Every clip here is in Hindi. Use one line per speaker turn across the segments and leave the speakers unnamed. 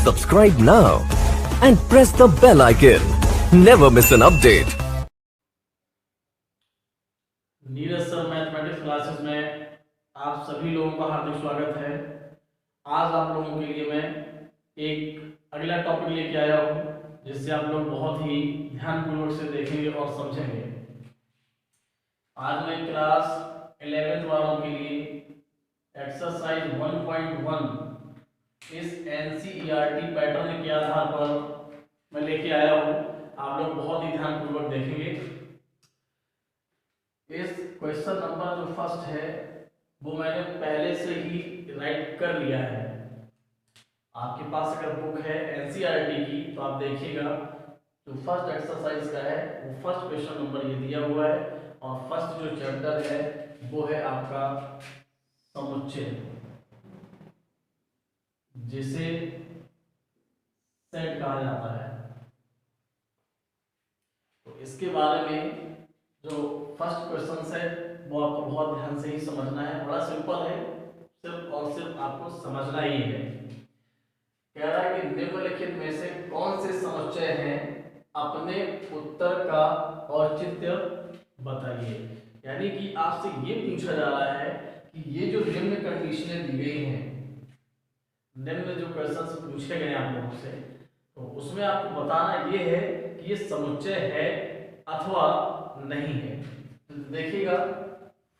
Subscribe now and press the bell icon. Never miss an update.
Neeraj sir mathematics classes में आप सभी लोगों का हार्दिक स्वागत है। आज आप लोगों के लिए मैं एक अगला टॉपिक लेके आया हूँ जिससे आप लोग बहुत ही ध्यानपूर्वक से देखेंगे और समझेंगे। आज मैं क्लास 11th वालों के लिए एक्सरसाइज 1.1 इस एनसीईआरटी पैटर्न के आधार पर मैं लेके आया हूँ। आप लोग बहुत ही ध्यानपूर्वक देखेंगे। इस क्वेश्चन नंबर जो फर्स्ट है वो मैंने पहले से ही राइट कर लिया है। आपके पास अगर बुक है एनसीईआरटी की तो आप देखिएगा जो फर्स्ट एक्सरसाइज का है वो फर्स्ट क्वेश्चन नंबर ये दिया हुआ है और फर्स्ट जो चैप्टर है वो है आपका समुच्चय, जिसे सेट कहा जाता है। तो इसके बारे में जो फर्स्ट क्वेश्चन है वो आपको बहुत ध्यान से ही समझना है। बड़ा सिंपल है, सिर्फ और सिर्फ आपको समझना ही है। कह रहा है कि निम्नलिखित में से कौन से समुच्चय हैं, अपने उत्तर का औचित्य बताइए। यानी कि आपसे ये पूछा जा रहा है कि ये जो निम्न कंडीशनें दी गई हैं, निम्न जो क्वेश्चंस पूछे गए आप लोगों से, तो उसमें आपको बताना ये है कि ये समुच्चय है अथवा नहीं है। तो देखिएगा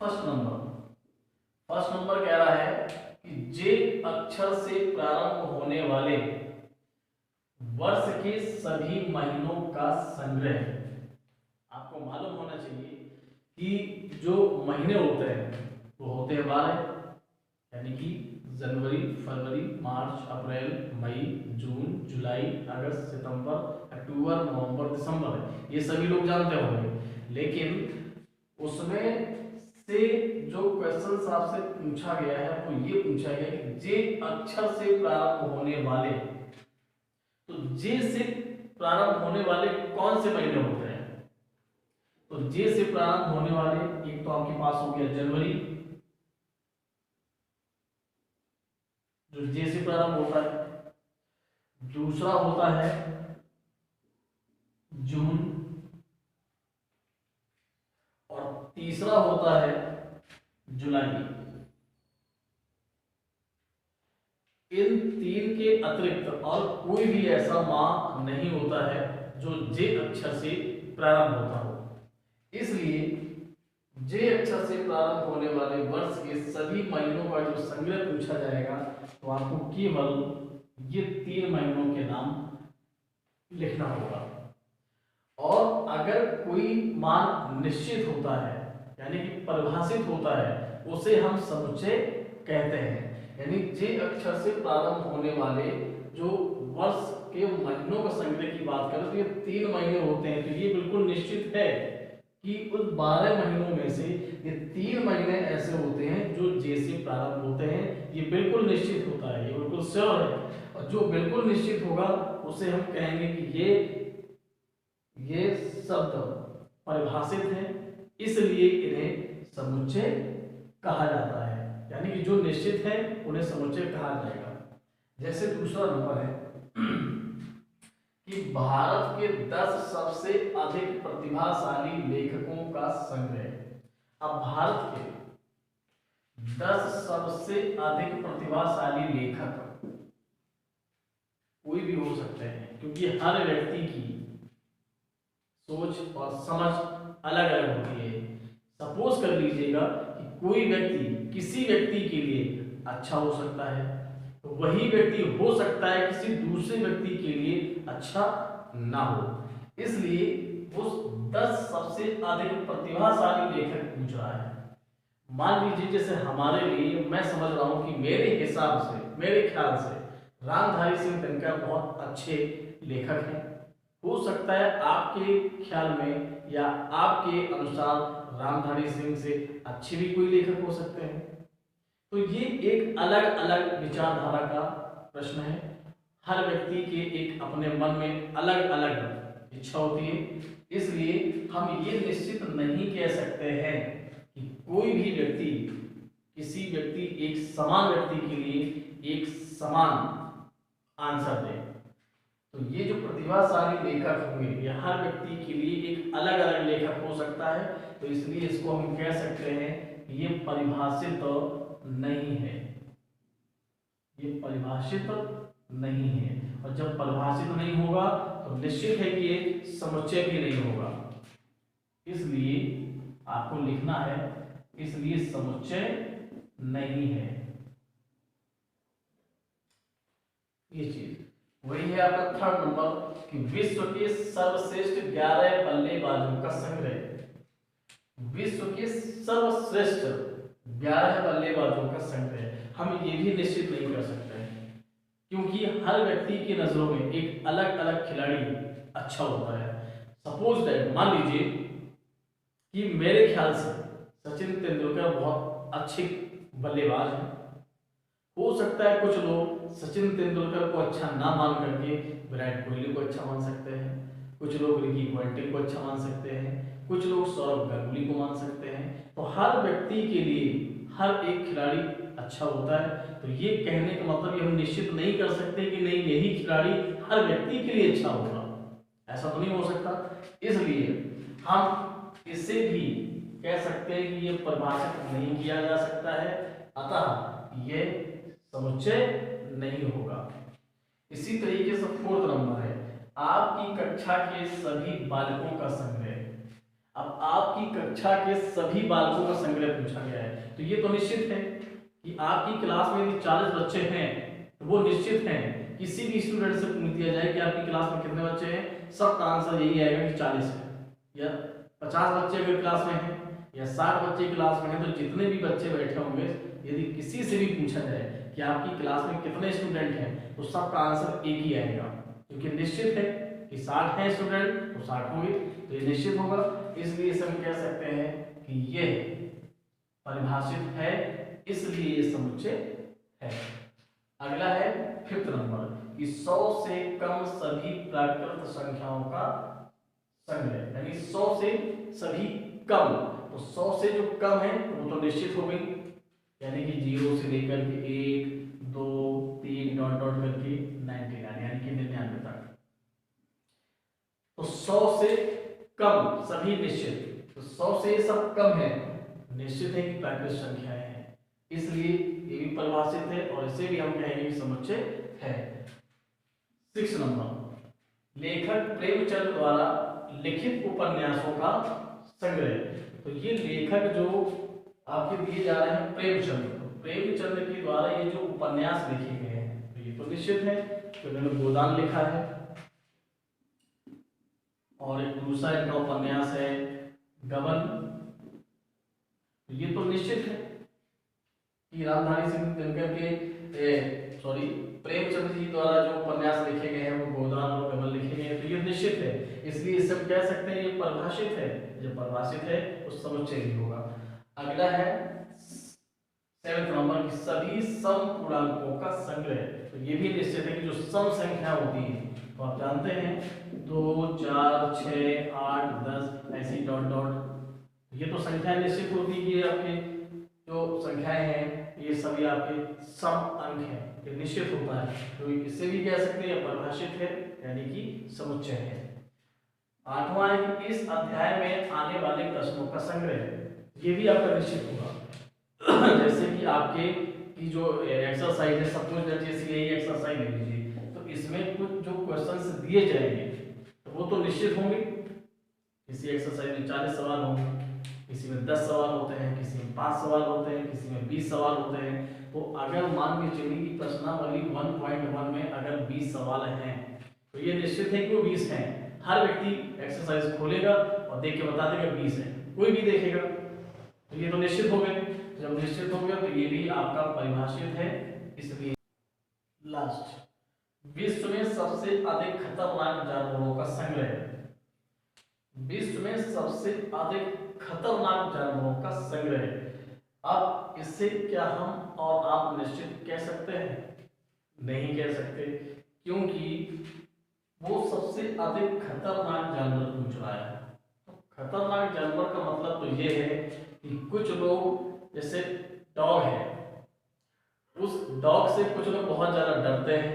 फर्स्ट नंबर कह रहा है कि जे अक्षर से प्रारंभ होने वाले वर्ष के सभी महीनों का संग्रह। आपको मालूम होना चाहिए कि जो महीने होते हैं वो होते हैं 12, यानी कि जनवरी, फरवरी, मार्च, अप्रैल, मई, जून, जुलाई, अगस्त, सितंबर, अक्टूबर, नवंबर, दिसंबर। ये सभी लोग जानते होंगे। लेकिन उसमें से जो क्वेश्चन आपसे पूछा गया है वो ये पूछा गया कि जे अक्षर से प्रारंभ होने वाले, तो जे से प्रारंभ होने वाले कौन से महीने होते हैं। तो जे से प्रारंभ होने वाले एक तो आपके पास हो गया जनवरी, जो जे से प्रारंभ होता है। दूसरा होता है जून और तीसरा होता है जुलाई। इन तीन के अतिरिक्त और कोई भी ऐसा माह नहीं होता है जो जे अक्षर से प्रारंभ होता हो। इसलिए जे अक्षर से प्रारंभ होने वाले वर्ष के सभी महीनों का जो संग्रह पूछा जाएगा तो आपको केवल ये 3 महीनों के नाम लिखना होगा। और अगर कोई मान निश्चित होता है यानी कि परिभाषित होता है उसे हम समुच्चय कहते हैं। यानी जे अक्षर से प्रारंभ होने वाले जो वर्ष के महीनों का संग्रह की बात करें तो ये 3 महीने होते हैं। तो ये बिल्कुल निश्चित है कि उस 12 महीनों में से ये 3 महीने ऐसे होते हैं जो जे से प्रारंभ होते हैं। ये बिल्कुल निश्चित होता है, ये बिल्कुल श्योर है। और जो बिल्कुल निश्चित होगा उसे हम कहेंगे कि ये शब्द परिभाषित है, इसलिए इन्हें समुच्चय कहा जाता है। यानी कि जो निश्चित है उन्हें समुच्चय कहा जाएगा। जैसे दूसरा नंबर है कि भारत के 10 सबसे अधिक प्रतिभाशाली लेखकों का संग्रह। अब भारत के 10 सबसे अधिक प्रतिभाशाली लेखक कोई भी हो सकते हैं, क्योंकि हर व्यक्ति की सोच और समझ अलग अलग होती है। सपोज कर लीजिएगा कि कोई व्यक्ति किसी व्यक्ति के लिए अच्छा हो सकता है, तो वही व्यक्ति हो सकता है किसी दूसरे व्यक्ति के लिए अच्छा ना हो। इसलिए उस 10 सबसे अधिक प्रतिभाशाली लेखक पूछ रहा है। मान लीजिए जैसे हमारे लिए, मैं समझ रहा हूं कि मेरे हिसाब से, मेरे ख्याल से रामधारी सिंह दिनकर बहुत अच्छे लेखक हैं। हो सकता है आपके ख्याल में या आपके अनुसार रामधारी सिंह से अच्छे भी कोई लेखक हो सकते हैं। तो ये एक अलग अलग विचारधारा का प्रश्न है। हर व्यक्ति के एक अपने मन में अलग अलग इच्छा होती है। इसलिए हम ये निश्चित नहीं कह सकते हैं कि कोई भी व्यक्ति, किसी व्यक्ति, एक समान व्यक्ति के लिए एक समान आंसर दें। तो ये जो प्रतिभाशाली लेखक होंगे ये हर व्यक्ति के लिए एक अलग अलग लेखक हो सकता है, तो इसलिए इसको हम कह सकते हैं कि ये परिभाषित नहीं है, ये परिभाषित नहीं है। और जब परिभाषित नहीं होगा तो निश्चित है कि ये समुच्चय भी नहीं होगा, इसलिए आपको लिखना है, इसलिए समुच्चय नहीं है। ये चीज वही है आपका थर्ड नंबर कि विश्व के सर्वश्रेष्ठ 11 बल्लेबाजों का संग्रह। विश्व के सर्वश्रेष्ठ 11 बल्लेबाजों का संग्रह हम ये भी निश्चित नहीं कर सकते हैं, क्योंकि हर व्यक्ति की नजरों में एक अलग अलग खिलाड़ी अच्छा होता है। सपोज दैट, मान लीजिए कि मेरे ख्याल से सचिन तेंदुलकर बहुत अच्छे बल्लेबाज हैं। हो सकता है कुछ लोग सचिन तेंदुलकर को अच्छा ना मान करके विराट कोहली को अच्छा मान सकते हैं, कुछ लोग रिकी पॉन्टिंग को अच्छा मान सकते हैं, कुछ लोग सौरव गांगुली को मान सकते हैं। तो हर व्यक्ति के लिए हर एक खिलाड़ी अच्छा होता है। तो ये कहने का मतलब ये हम निश्चित नहीं कर सकते कि नहीं यही खिलाड़ी हर व्यक्ति के लिए अच्छा होगा, ऐसा तो नहीं हो सकता। इसलिए हम इसे भी कह सकते हैं कि ये परिभाषित नहीं किया जा सकता है, अतः ये समुच्चय नहीं होगा। इसी तरीके से फोर्थ नंबर है आपकी कक्षा के सभी बालकों का संग्रह। अब आपकी कक्षा के सभी बालकों का संग्रह पूछा गया है, तो ये तो निश्चित है कि आपकी क्लास में यदि 40 बच्चे हैं तो वो निश्चित है किसी भी स्टूडेंट से पूछ दिया जाए कि आपकी क्लास में कितने बच्चे हैं, सबका आंसर यही आएगा कि 40 है। या 50 बच्चे अगर क्लास में हैं या 60 बच्चे क्लास में हैं, तो जितने भी बच्चे बैठे होंगे यदि किसी से भी पूछा जाए कि आपकी क्लास में कितने स्टूडेंट हैं तो सबका आंसर एक ही आएगा, क्योंकि निश्चित है कि 60 हैं स्टूडेंट तो 60 होंगे, तो ये निश्चित होगा। इसलिए इसे हम कह सकते हैं कि ये परिभाषित है, इसलिए ये समुच्चय है। अगला है फिफ्थ नंबर कि 100 से कम सभी प्राकृत संख्याओं का संग्रह, यानी 100 से सभी कम। तो 100 से जो कम है तो वो तो निश्चित हो गई, यानी कि 0 से लेकर के 1 2 3 डॉट डॉट करके 99 यानी कि 99 तक। तो 100 से कम सभी निश्चित, तो 100 से सब कम है, निश्चित है कि प्राकृत संख्याएं हैं, इसलिए ये भी परिभाषित है और इसे भी हम कहेंगे कि समुच्चय है। 6 नंबर लेखक प्रेमचंद द्वारा लिखित उपन्यासों का संग्रह। तो ये लेखक जो आपके दिए जा रहे हैं प्रेमचंद, तो प्रेमचंद के द्वारा ये जो उपन्यास लिखे गए हैं तो ये तो निश्चित है कि उन्होंने गोदान लिखा है, और एक दूसरा इनका उपन्यास है गबन। तो ये तो निश्चित है कि रामधारी सिंह दिनकर के प्रेमचंद जी द्वारा जो उपन्यास लिखे गए हैं वो गोदान और गबन लिखे गए हैं, तो ये निश्चित है। इसलिए इसे हम कह सकते हैं ये परिभाषित है, जो परिभाषित है उस समुच्चय ही होगा। अगला है 7th नंबर की सभी सम पूर्णांकों का संग्रह। तो ये भी निश्चित है कि जो सम संख्या होती है तो आप जानते हैं 2 4 6 8 10 ऐसी डॉट डॉट, ये तो संख्या निश्चित होती है कि आपके जो संख्याएं हैं ये सभी आपके सम अंक हैं, ये निश्चित होता है। तो इसे भी कह सकते हैं परिभाषित है, यानी कि समुच्चय है। 8वां है कि इस अध्याय में आने वाले प्रश्नों का संग्रह, ये भी आपका निश्चित होगा। जैसे कि आपके की जो एक्सरसाइज है, सपोज जैसे यही एक्सरसाइज ले लीजिए, तो इसमें कुछ जो क्वेश्चंस दिए जाएंगे तो वो तो निश्चित होंगे। किसी एक्सरसाइज में 40 सवाल होंगे, किसी में 10 सवाल होते हैं, किसी में 5 सवाल होते हैं, किसी में 20 सवाल होते हैं। तो अगर मान के चलिए कि प्रश्नावली 1.1 में अगर 20 सवाल हैं तो ये निश्चित है कि वो 20 हैं। हर व्यक्ति एक्सरसाइज खोलेगा और देख के बता देगा 20 है, कोई भी देखेगा, तो ये तो निश्चित हो गए। जब निश्चित हो गया तो ये भी आपका परिभाषित है। इसलिए लास्ट, विश्व में सबसे अधिक खतरनाक जानवरों का संग्रह। विश्व में सबसे अधिक खतरनाक जानवरों का संग्रह। अब इससे क्या हम और आप निश्चित कह सकते हैं? नहीं कह सकते, क्योंकि वो सबसे अधिक खतरनाक जानवर पूछ रहा है। तो खतरनाक जानवर का मतलब तो ये है कि कुछ लोग, जैसे डॉग है, उस डॉग से कुछ लोग बहुत ज्यादा डरते हैं,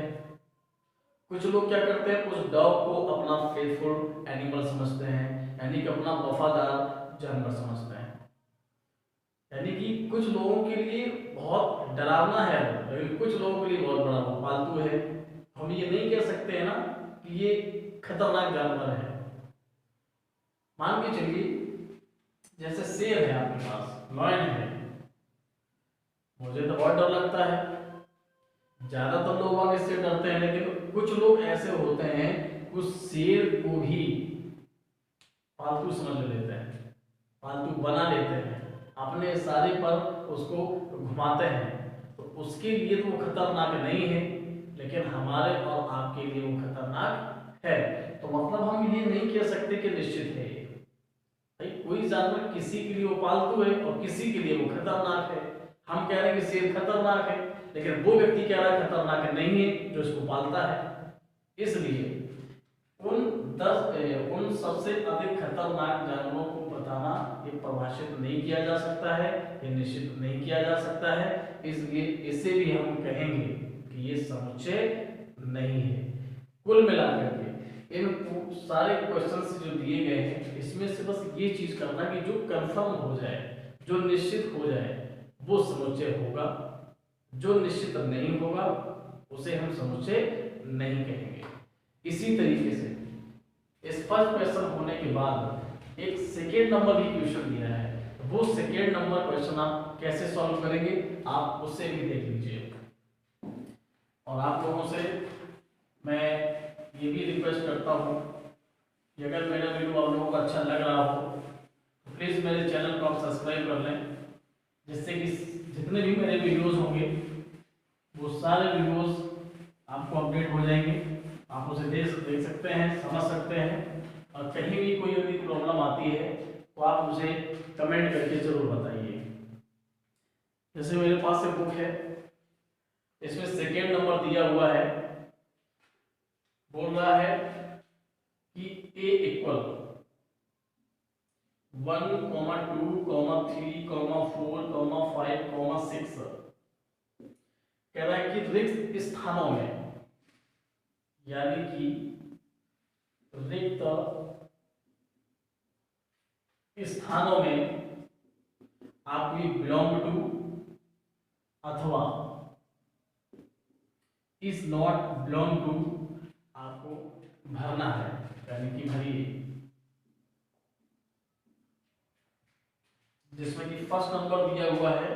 कुछ लोग क्या करते हैं, कुछ डॉग को अपना फेथफुल एनिमल समझते हैं, यानी कि अपना वफादार जानवर समझते हैं। यानी कि कुछ लोगों के लिए बहुत डरावना है, लेकिन कुछ लोगों के लिए बहुत बड़ा वो पालतू है। हम ये नहीं कह सकते हैं ना कि ये खतरनाक जानवर है। मान के चलिए जैसे शेर है आपके पास, लॉयन है, मुझे तो बहुत डर लगता है। ज्यादातर लोग आगे से डरते हैं, लेकिन कुछ लोग ऐसे होते हैं कुछ शेर को भी पालतू समझ लेते हैं, पालतू बना लेते हैं, अपने इशारे पर उसको घुमाते हैं। तो उसके लिए तो वो खतरनाक नहीं है, लेकिन हमारे और आपके लिए वो खतरनाक है। तो मतलब हम ये नहीं कह सकते कि निश्चित है भाई, कोई जानवर किसी के लिए वो पालतू है और किसी के लिए वो खतरनाक है। हम कह रहे हैं कि शेर खतरनाक है, लेकिन वो व्यक्ति कह रहा है खतरनाक नहीं है जो इसको पालता है। इसलिए उन सबसे अधिक खतरनाक जानवरों को बताना ये परिभाषित नहीं किया जा सकता है, ये निश्चित नहीं किया जा सकता है। इसलिए इसे भी हम कहेंगे कि ये समुच्चय नहीं है। कुल मिलाकर के इन सारे क्वेश्चंस जो दिए गए हैं, इसमें से बस ये चीज करना कि जो कंफर्म हो जाए, जो निश्चित हो जाए, वो समुच्चय होगा। जो निश्चित नहीं होगा उसे हम समुच्चय नहीं कहेंगे। इसी तरीके से इस फर्स्ट क्वेश्चन होने के बाद एक सेकेंड नंबर भी क्वेश्चन दिया है। वो सेकेंड नंबर क्वेश्चन आप कैसे सॉल्व करेंगे, आप उससे भी देख लीजिए। और आप लोगों से मैं ये भी रिक्वेस्ट करता हूँ कि अगर मेरा वीडियो आप लोगों को अच्छा लग रहा हो तो प्लीज़ मेरे चैनल को आप सब्सक्राइब कर लें, जिससे कि जितने भी मेरे वीडियोस होंगे वो सारे वीडियोस आपको अपडेट हो जाएंगे। आप उसे देख सकते हैं, समझ सकते हैं, और कहीं भी कोई यदि प्रॉब्लम आती है तो आप मुझे कमेंट करके ज़रूर बताइए। जैसे मेरे पास एक बुक है, इसमें सेकेंड नंबर दिया हुआ है, बोल रहा है कि a इक्वल 1, 2, 3, 4, 5, 6 कह रहा है कि रिक्त स्थानों में, यानी कि रिक्त स्थानों में आप भी बिलोंग टू अथवा इज नॉट बिलोंग टू आपको भरना है, यानी कि भरिए। जिसमें कि फर्स्ट नंबर दिया हुआ है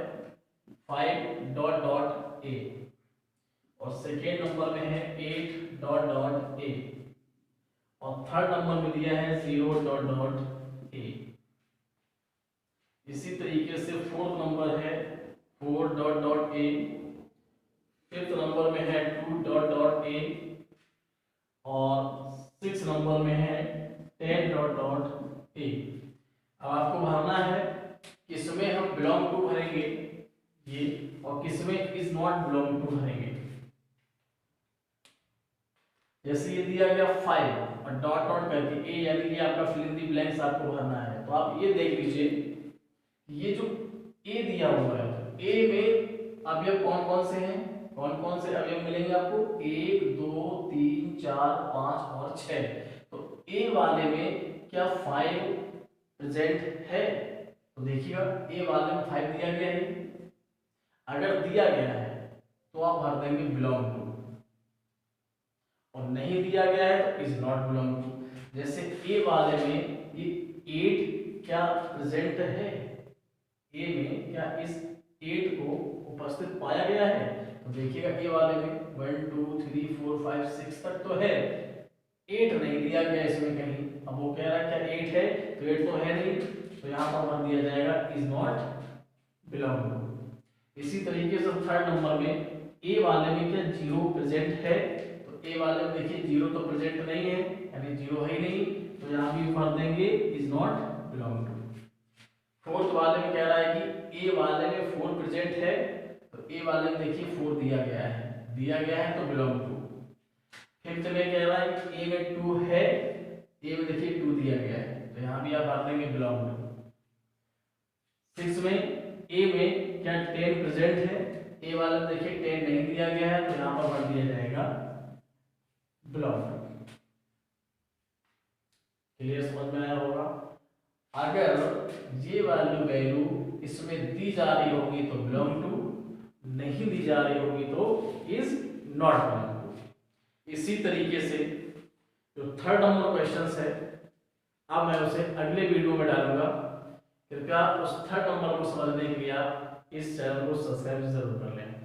5 ... a और सेकेंड नंबर में है 8 ... a और थर्ड नंबर में दिया है 0 ... a। इसी तरीके से फोर्थ नंबर है 4 ... a, फिफ्थ नंबर में है 2 ... a और सिक्स नंबर में है 10 ... a। अब आपको भरना है किसमें हम बिलोंग टू भरेंगे ये, और किसमें इज नॉट बिलोंग टू भरेंगे। जैसे ये दिया गया 5 और डॉट करके ए, यानी कि आपका फिल इन द ब्लैंक्स आपको भरना है। तो आप ये देख लीजिए, ये जो ए दिया हुआ है, तो ए में अवयव कौन कौन से हैं, कौन कौन से अवयव मिलेंगे आपको, 1, 2, 3, 4, 5 और 6। तो ए वाले में क्या 5 प्रेजेंट है, तो देखिएगा ए वाले में 5 दिया गया है। अगर दिया गया है तो आप भर देंगे बिलोंग टू, और नहीं दिया गया है तो इज नॉट बिलोंग टू। जैसे ए वाले में ये 8 क्या प्रेजेंट है, ए में क्या इस 8 को उपस्थित पाया गया है, तो देखिएगा ए वाले में 1, 2, 3, 4, 5, 6 तक तो है, 8 नहीं दिया गया इसमें कहीं। अब वो कह रहा है क्या 8 है, तो 8 तो है नहीं, तो यहाँ पर भर दिया जाएगा इज नॉट बिलोंग टू। इसी तरीके से थर्ड नंबर में ए वाले में क्या 0 प्रेजेंट है, तो ए वाले में देखिए 0 तो प्रेजेंट नहीं है, यानी 0 है ही नहीं, तो यहाँ भी भर देंगे is not belong to. Fourth वाले में कह रहा है कि ए वाले में 4 प्रेजेंट है, तो ए वाले में देखिए 4 दिया गया है तो बिलोंग टू। फिफ्थ में कह रहा है कि ए में 2 है, ए में देखिए 2 दिया गया है, तो यहाँ भी आप भर देंगे बिलोंग टू। सिक्स में ए में क्या 10 प्रेजेंट है, ए वाले में देखिए 10 नहीं दिया गया है, तो यहाँ पर भर दिया जाएगा बिलोंग टू। क्लियर, समझ में आया होगा। अगर ये वाली वैल्यू इसमें दी जा रही होगी तो बिलोंग टू, नहीं दी जा रही होगी तो इज नॉट बिलोंग टू। इसी तरीके से जो थर्ड नंबर क्वेश्चन है, अब मैं उसे अगले वीडियो में डालूंगा। कृपया उस थर्ड नंबर को समझने के लिए आप इस चैनल को सब्सक्राइब जरूर कर लें।